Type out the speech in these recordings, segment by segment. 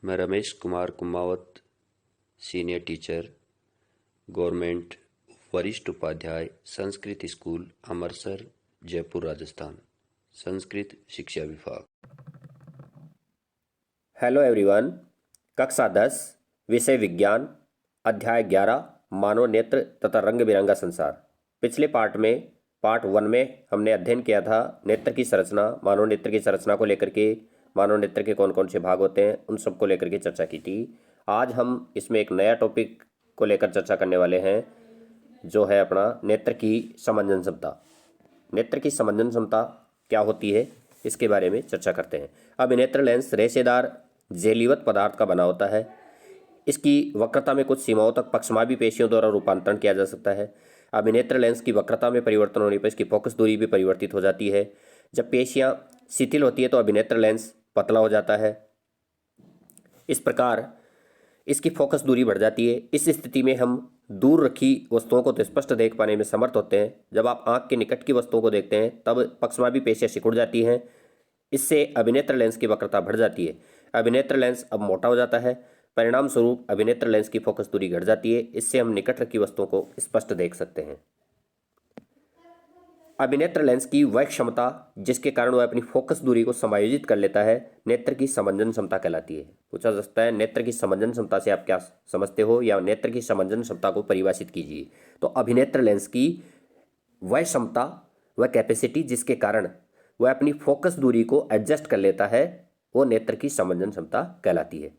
मैं Ramesh Kumar Kumawat, senior teacher, government वरिष्ठ Upadhyay, Sanskrit school Amarsar, Jaipur, Rajasthan, Sanskrit शिक्षा विभाग। Hello everyone. कक्षा 10 विषय विज्ञान, अध्याय 11 मानव नेत्र तथा रंग बिरंगा संसार। पिछले पार्ट 1 में हमने अध्ययन किया था नेत्र की संरचना, मानव नेत्र की संरचना को लेकर के, मानव नेत्र के कौन कौन से भाग होते हैं उन सब को लेकर के चर्चा की थी। आज हम इसमें एक नया टॉपिक को लेकर चर्चा करने वाले हैं, जो है अपना नेत्र की समंजन क्षमता। नेत्र की समंजन क्षमता क्या होती है, इसके बारे में चर्चा करते हैं। अभिनेत्र लेंस रेशेदार जेलीवत पदार्थ का बना होता है। इसकी वक्रता में कुछ सीमाओं तक पक्षमापी पेशियों द्वारा रूपांतरण किया जा सकता है। अभिनेत्र लेंस की वक्रता में परिवर्तन होने पर इसकी फोकस दूरी भी परिवर्तित हो जाती है। जब पेशियां शिथिल होती है तो अभिनेत्र लेंस पतला हो जाता है। इस प्रकार इसकी फोकस दूरी बढ़ जाती है। इस स्थिति में हम दूर रखी वस्तुओं को तो स्पष्ट देख पाने में समर्थ होते हैं। जब आप आंख के निकट की वस्तुओं को देखते हैं तब पक्षमापी पेशियां सिकुड़ जाती हैं। इससे अभिनेत्र लेंस की वक्रता बढ़ जाती है। अभिनेत्र लेंस अब मोटा हो जाता है। परिणाम स्वरूप अभिनेत्र लेंस की फोकस दूरी घट जाती है। इससे हम निकट रखी वस्तुओं को स्पष्ट देख सकते हैं। अभिनेत्र लेंस की वह क्षमता जिसके कारण वह अपनी फोकस दूरी को समायोजित कर लेता है, नेत्र की समंजन क्षमता कहलाती है। पूछा जा सकता है नेत्र की समंजन क्षमता से आप क्या समझते हो, या नेत्र की समंजन क्षमता को परिभाषित कीजिए। तो अभिनेत्र लेंस की वह क्षमता, वह कैपेसिटी जिसके कारण वह अपनी फोकस दूरी को एडजस्ट कर लेता है, वो नेत्र की समंजन क्षमता कहलाती है।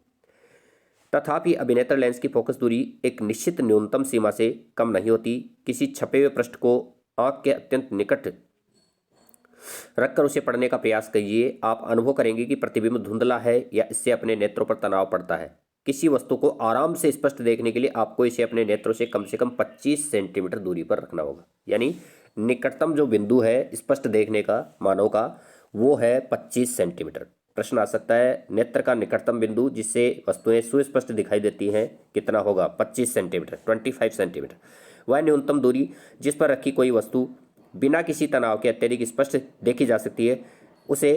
तथापि अभिनेत्र लेंस की फोकस दूरी एक निश्चित न्यूनतम सीमा से कम नहीं होती। किसी छपे हुए पृष्ठ को आंख के अत्यंत निकट रखकर उसे पढ़ने का प्रयास कीजिए। आप अनुभव करेंगे कि प्रतिबिंब धुंधला है या इससे अपने नेत्रों पर तनाव पड़ता है। किसी वस्तु को आराम से स्पष्ट देखने के लिए आपको इसे अपने नेत्रों से कम 25 सेंटीमीटर दूरी पर रखना होगा। यानी निकटतम जो बिंदु है स्पष्ट देखने का मानव का, वो है 25 सेंटीमीटर। प्रश्न आ सकता है नेत्र का निकटतम बिंदु जिससे वस्तुएं सुस्पष्ट दिखाई देती हैं कितना होगा? 25 सेंटीमीटर, 25 सेंटीमीटर। वह न्यूनतम दूरी जिस पर रखी कोई वस्तु बिना किसी तनाव के अत्यधिक स्पष्ट देखी जा सकती है, उसे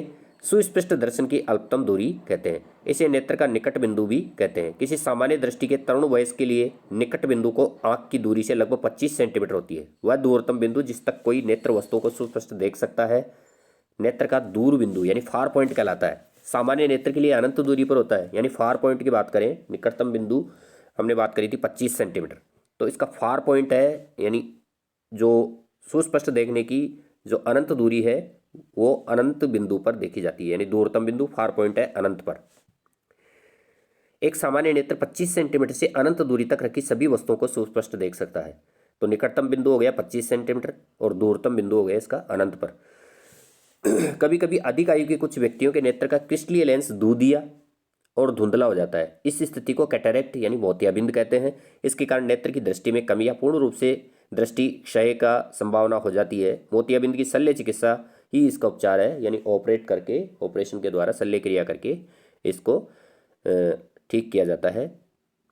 सुस्पष्ट दर्शन की अल्पतम दूरी कहते हैं। इसे नेत्र का निकट बिंदु भी कहते हैं। किसी सामान्य दृष्टि के तरुण वयस्क के लिए निकट बिंदु को आंख की दूरी से लगभग 25 सेंटीमीटर होती है। वह दूरतम बिंदु जिस तक कोई नेत्र वस्तुओं को सुस्पष्ट देख सकता है, नेत्र का दूर बिंदु यानी फार पॉइंट कहलाता है। सामान्य नेत्र के लिए अनंत दूरी पर होता है। यानी फार पॉइंट की बात करें, निकटतम बिंदु हमने बात करी थी 25 सेंटीमीटर, तो इसका फार पॉइंट है, यानी जो सुस्पष्ट देखने की जो अनंत दूरी है वो अनंत बिंदु पर देखी जाती है। यानी दूरतम बिंदु फार पॉइंट है अनंत पर। एक सामान्य नेत्र 25 सेंटीमीटर से अनंत दूरी तक रखी सभी वस्तुओं को सुस्पष्ट देख सकता है। तो निकटतम बिंदु हो गया 25 सेंटीमीटर और दूरतम बिंदु हो गया इसका अनंत पर। कभी कभी अधिक आयु के कुछ व्यक्तियों के नेत्र का क्रिस्टलीय लेंस दूधिया और धुंधला हो जाता है। इस स्थिति को कैटरेक्ट यानी मोतियाबिंद कहते हैं। इसके कारण नेत्र की दृष्टि में कमी या पूर्ण रूप से दृष्टि क्षय का संभावना हो जाती है। मोतियाबिंद की शल्य चिकित्सा ही इसका उपचार है, यानी ऑपरेशन के द्वारा शल्य क्रिया करके इसको ठीक किया जाता है।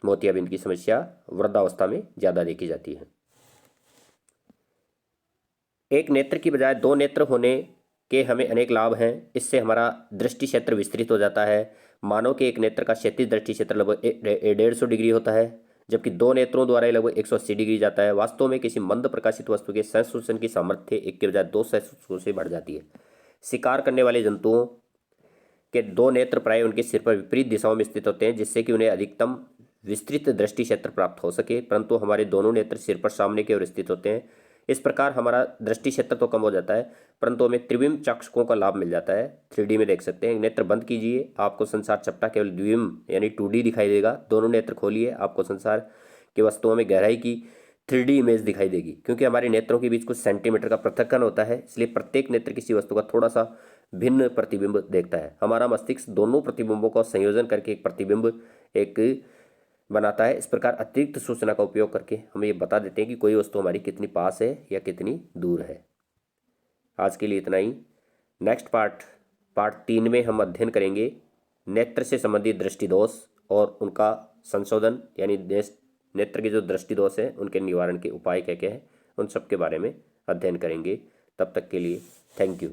मोतियाबिंद की समस्या वृद्धावस्था में ज़्यादा देखी जाती है। एक नेत्र की बजाय दो नेत्र होने के हमें अनेक लाभ हैं। इससे हमारा दृष्टि क्षेत्र विस्तृत हो जाता है। मानव के एक नेत्र का क्षैतिज दृष्टि क्षेत्र लगभग 150 डिग्री होता है, जबकि दो नेत्रों द्वारा लगभग 180 डिग्री जाता है। वास्तव में किसी मंद प्रकाशित वस्तु के संश्लेषण की सामर्थ्य एक के बजाय दो सहस्त्र से बढ़ जाती है। शिकार करने वाले जंतुओं के दो नेत्र प्राय उनके सिर पर विपरीत दिशाओं में स्थित होते हैं, जिससे कि उन्हें अधिकतम विस्तृत दृष्टि क्षेत्र प्राप्त हो सके, परंतु हमारे दोनों नेत्र सिर पर सामने की ओर स्थित होते हैं। इस प्रकार हमारा दृष्टि क्षेत्र तो कम हो जाता है, परंतु हमें त्रिविम चाक्षुकों का लाभ मिल जाता है। 3D में देख सकते हैं। नेत्र बंद कीजिए, आपको संसार चपटा केवल द्विविम यानी 2D दिखाई देगा। दोनों नेत्र खोलिए, आपको संसार की वस्तुओं में गहराई की 3D इमेज दिखाई देगी। क्योंकि हमारे नेत्रों के बीच कुछ सेंटीमीटर का पृथक्करण होता है, इसलिए प्रत्येक नेत्र किसी वस्तु का थोड़ा सा भिन्न प्रतिबिंब देखता है। हमारा मस्तिष्क दोनों प्रतिबिंबों का संयोजन करके एक प्रतिबिंब एक बनाता है। इस प्रकार अतिरिक्त सूचना का उपयोग करके हम ये बता देते हैं कि कोई वस्तु हमारी कितनी पास है या कितनी दूर है। आज के लिए इतना ही। नेक्स्ट पार्ट 3 में हम अध्ययन करेंगे नेत्र से संबंधित दृष्टि दोष और उनका संशोधन, यानी नेत्र के जो दृष्टि दोष हैं उनके निवारण के उपाय क्या क्या हैं, उन सब के बारे में अध्ययन करेंगे। तब तक के लिए थैंक यू।